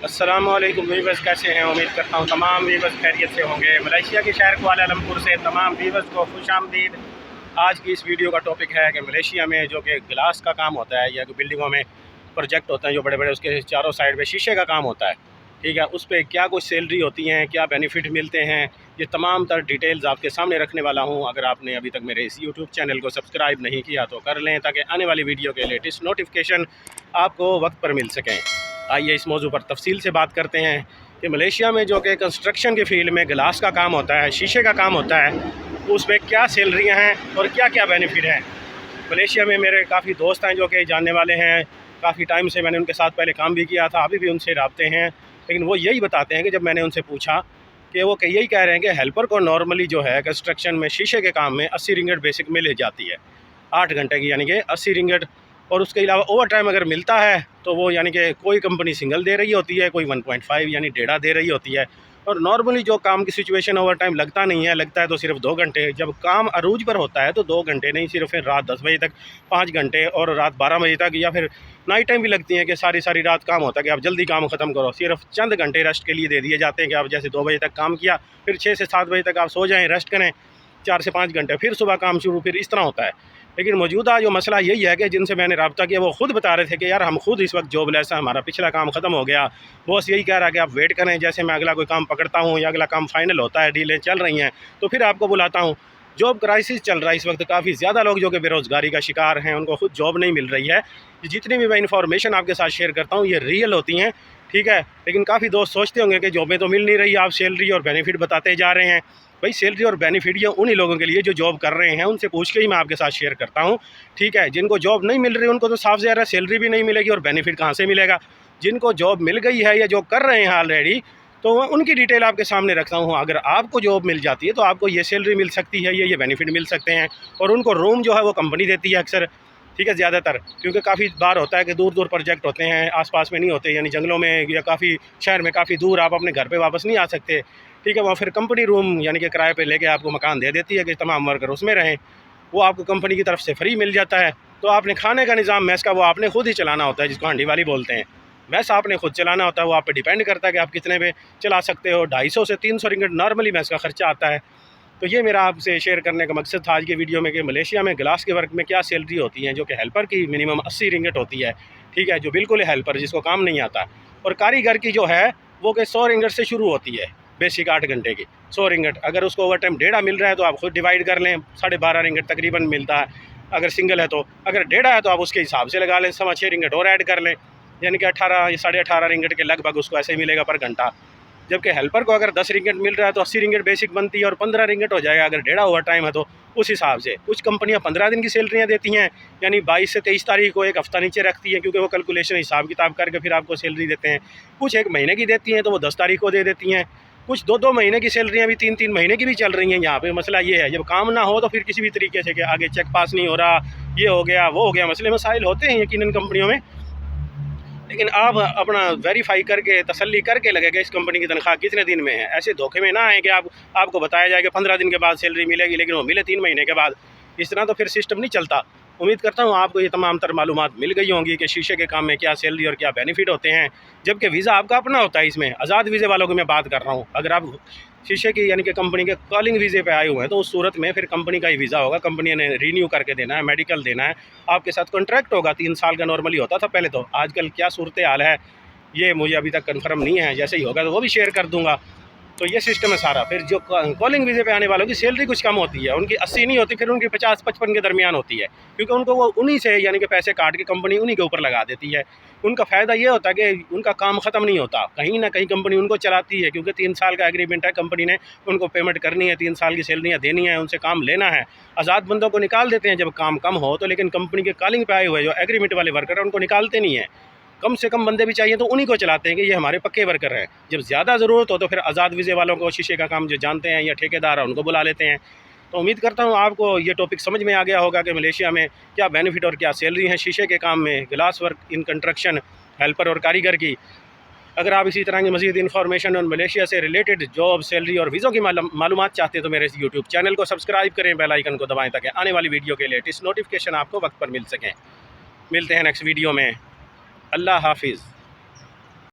अस्सलामुअलैकुम वीवर्स, कैसे हैं? उम्मीद करता हूँ तमाम वीवर्स खैरियत से होंगे। मलेशिया के शहर कुआलालंपुर से तमाम वीवर्स को खुशामदीद। आज की इस वीडियो का टॉपिक है कि मलेशिया में जो कि ग्लास का काम होता है या बिल्डिंगों में प्रोजेक्ट होते हैं जो बड़े बड़े, उसके चारों साइड पे शीशे का काम होता है, ठीक है, उस पर क्या कुछ सैलरी होती हैं, क्या बेनिफिट मिलते हैं, ये तमाम तर डिटेल्स आपके सामने रखने वाला हूँ। अगर आपने अभी तक मेरे इस यूट्यूब चैनल को सब्सक्राइब नहीं किया तो कर लें, ताकि आने वाली वीडियो के लेटेस्ट नोटिफिकेशन आपको वक्त पर मिल सकें। आइए इस मौजू पर तफसील से बात करते हैं कि मलेशिया में जो कि कंस्ट्रक्शन के फील्ड में ग्लास का काम होता है, शीशे का काम होता है, उसमें क्या सैलरियाँ हैं और क्या क्या बेनिफिट हैं। मलेशिया में मेरे काफ़ी दोस्त हैं जो कि जानने वाले हैं, काफ़ी टाइम से मैंने उनके साथ पहले काम भी किया था, अभी भी उनसे रबते हैं, लेकिन वो यही बताते हैं कि जब मैंने उनसे पूछा कि वो यही कह रहे हैं कि हेल्पर को नॉर्मली जो है कंस्ट्रक्शन में शीशे के काम में 80 रिंगट बेसिक मिल जाती है 8 घंटे की, यानी कि 80 रिंगट। और उसके अलावा ओवर टाइम अगर मिलता है तो वो यानी कि कोई कंपनी सिंगल दे रही होती है, कोई 1.5 यानी 1.5 दे रही होती है। और नॉर्मली जो काम की सिचुएशन ओवर टाइम लगता नहीं है, लगता है तो सिर्फ 2 घंटे। जब काम अरूज पर होता है तो 2 घंटे नहीं, सिर्फ फिर रात 10 बजे तक 5 घंटे और रात 12 बजे तक, या फिर नाइट टाइम भी लगती है कि सारी सारी रात काम होता है कि आप जल्दी काम ख़त्म करो। सिर्फ चंद घंटे रेस्ट के लिए दे दिए जाते हैं कि आप जैसे 2 बजे तक काम किया, फिर 6 से 7 बजे तक आप सो जाएँ, रेस्ट करें, 4 से 5 घंटे, फिर सुबह काम शुरू, फिर इस तरह होता है। लेकिन मौजूदा जो मसला यही है कि जिनसे मैंने रब्ता किया वो ख़ुद बता रहे थे कि यार हम खुद इस वक्त जॉबलेस हैं, हमारा पिछला काम ख़त्म हो गया, बॉस यही कह रहा है कि आप वेट करें, जैसे मैं अगला कोई काम पकड़ता हूँ या अगला काम फाइनल होता है, डीलें चल रही हैं, तो फिर आपको बुलाता हूँ। जॉब क्राइसिस चल रहा है इस वक्त, काफ़ी ज़्यादा लोग जो कि बेरोज़गारी का शिकार हैं, उनको खुद जॉब नहीं मिल रही है। जितनी भी मैं इन्फॉर्मेशन आपके साथ शेयर करता हूँ ये रियल होती हैं, ठीक है। लेकिन काफ़ी दोस्त सोचते होंगे कि जॉबें तो मिल नहीं रही, आप सैलरी और बेनिफिट बताते जा रहे हैं। भाई सैलरी और बेनिफिट ये उन्हीं लोगों के लिए जो जॉब कर रहे हैं, उनसे पूछ के ही मैं आपके साथ शेयर करता हूँ, ठीक है। जिनको जॉब नहीं मिल रही उनको तो साफ ज़ाहिर है सैलरी भी नहीं मिलेगी और बेनिफिट कहाँ से मिलेगा। जिनको जॉब मिल गई है या जो कर रहे हैं ऑलरेडी, तो उनकी डिटेल आपके सामने रखता हूँ। अगर आपको जॉब मिल जाती है तो आपको ये सैलरी मिल सकती है, ये बेनिफिट मिल सकते हैं। और उनको रूम जो है वो कंपनी देती है अक्सर, ठीक है, ज़्यादातर, क्योंकि काफ़ी बार होता है कि दूर दूर प्रोजेक्ट होते हैं, आसपास में नहीं होते, यानी जंगलों में या काफ़ी शहर में काफ़ी दूर, आप अपने घर पे वापस नहीं आ सकते, ठीक है। वहाँ फिर कंपनी रूम यानी कि किराए पे लेके आपको मकान दे देती है कि तमाम वर्कर उसमें रहें। वो आपको कंपनी की तरफ से फ्री मिल जाता है। तो आपने खाने का निज़ाम मैस का वो आपने खुद ही चलाना होता है, जिसको हांडी वाली बोलते हैं। मैस आपने खुद चलाना होता है, वो आप पे डिपेंड करता है कि आप कितने पे चला सकते हो। 250 से 300 रिंगट नॉर्मली मैस का ख़र्चा आता है। तो ये मेरा आपसे शेयर करने का मकसद था आज की वीडियो में कि मलेशिया में ग्लास के वर्क में क्या सैलरी होती है, जो कि हेल्पर की मिनिमम 80 रिंगट होती है, ठीक है, जो बिल्कुल हेल्पर जिसको काम नहीं आता। और कारीगर की जो है वो कि 100 रिंगट से शुरू होती है, बेसिक 8 घंटे की 100 रिंगट। अगर उसको ओवर टाइम 1.5 मिल रहा है तो आप खुद डिवाइड कर लें, 12.5 रिंगट तकरीबन मिलता है अगर सिंगल है तो। अगर 1.5 है तो आप उसके हिसाब से लगा लें, 6.25 रिंगट और ऐड कर लें, यानी कि 18 या 18.5 रिंगट के लगभग उसको ऐसे ही मिलेगा पर घंटा। जबकि हेल्पर को अगर 10 रिंगट मिल रहा है तो 80 रिंगट बेसिक बनती है और 15 रिंगट हो जाएगा अगर 1.5 ओवर टाइम है तो। उस हिसाब से कुछ कंपनियां 15 दिन की सैलरियां देती हैं, यानी 22 से 23 तारीख को एक हफ्ता नीचे रखती हैं, क्योंकि वो कैलकुलेशन हिसाब किताब करके फिर आपको सैलरी देते हैं। कुछ 1 महीने की देती हैं तो वो 10 तारीख को दे देती हैं। कुछ 2-2 महीने की सैलरियाँ भी 3-3 महीने की भी चल रही हैं यहाँ पे। मसला ये है, जब काम ना हो तो फिर किसी भी तरीके से कि आगे चेक पास नहीं हो रहा, ये हो गया वो हो गया, मसले मसाइल होते हैं यकीनन कंपनियों में। लेकिन आप अपना वेरीफाई करके तसल्ली करके लगेगा इस कंपनी की तनख्वाह कितने दिन में है। ऐसे धोखे में ना आए कि आपको बताया जाए कि 15 दिन के बाद सैलरी मिलेगी, लेकिन वो मिले 3 महीने के बाद। इस तरह तो फिर सिस्टम नहीं चलता। उम्मीद करता हूँ आपको ये तमाम तर मालूमात मिल गई होंगी कि शीशे के काम में क्या सैलरी और क्या बेनिफिट होते हैं, जबकि वीज़ा आपका अपना होता है। इसमें आज़ाद वीज़े वालों की मैं बात कर रहा हूँ। अगर आप शीशे की यानी कि कंपनी के कॉलिंग वीज़े पे आए हुए हैं तो उस सूरत में फिर कंपनी का ही वीज़ा होगा, कंपनी ने रीन्यू करके देना है, मेडिकल देना है, आपके साथ कॉन्ट्रैक्ट होगा। 3 साल का नॉर्मली होता था पहले, तो आजकल क्या सूरत हाल है ये मुझे अभी तक कंफर्म नहीं है। जैसे ही होगा तो वो भी शेयर कर दूंगा। तो ये सिस्टम है सारा। फिर जो कॉलिंग वीज़े पे आने वालों की सैलरी कुछ कम होती है, उनकी 80 नहीं होती, फिर उनकी 50-55 के दरमियान होती है, क्योंकि उनको वो उन्हीं से यानी कि पैसे काट के कंपनी उन्हीं के ऊपर लगा देती है। उनका फ़ायदा ये होता है कि उनका काम ख़त्म नहीं होता, कहीं ना कहीं कंपनी उनको चलाती है, क्योंकि 3 साल का एग्रीमेंट है, कंपनी ने उनको पेमेंट करनी है, 3 साल की सैलरियाँ देनी है, उनसे काम लेना है। आज़ाद बंदों को निकाल देते हैं जब काम कम हो तो, लेकिन कंपनी के कॉलिंग पे आए हुए जो एग्रीमेंट वाले वर्कर हैं उनको निकालते नहीं हैं। कम से कम बंदे भी चाहिए तो उन्हीं को चलाते हैं कि ये हमारे पक्के वर्कर हैं। जब ज़्यादा ज़रूरत हो तो फिर आज़ाद वीज़े वालों को, शीशे का काम जो जानते हैं या ठेकेदार है उनको बुला लेते हैं। तो उम्मीद करता हूँ आपको ये टॉपिक समझ में आ गया होगा कि मलेशिया में क्या बेनिफिट और क्या सैलरी है शीशे के काम में, glass work in construction, helper और कारीगर की। अगर आप इसी तरह की मज़ीद इन्फॉर्मेशन और मलेशिया से रिलेटेड जॉब, सैलरी और वीज़ों की मालूमात चाहते हैं तो मेरे इस यूट्यूब चैनल को सब्सक्राइब करें, बेल आइकन को दबाएं, ताकि आने वाली वीडियो के लेटेस्ट नोटिफिकेशन आपको वक्त पर मिल सकें। मिलते हैं नेक्स्ट वीडियो में। अल्लाह हाफिज़।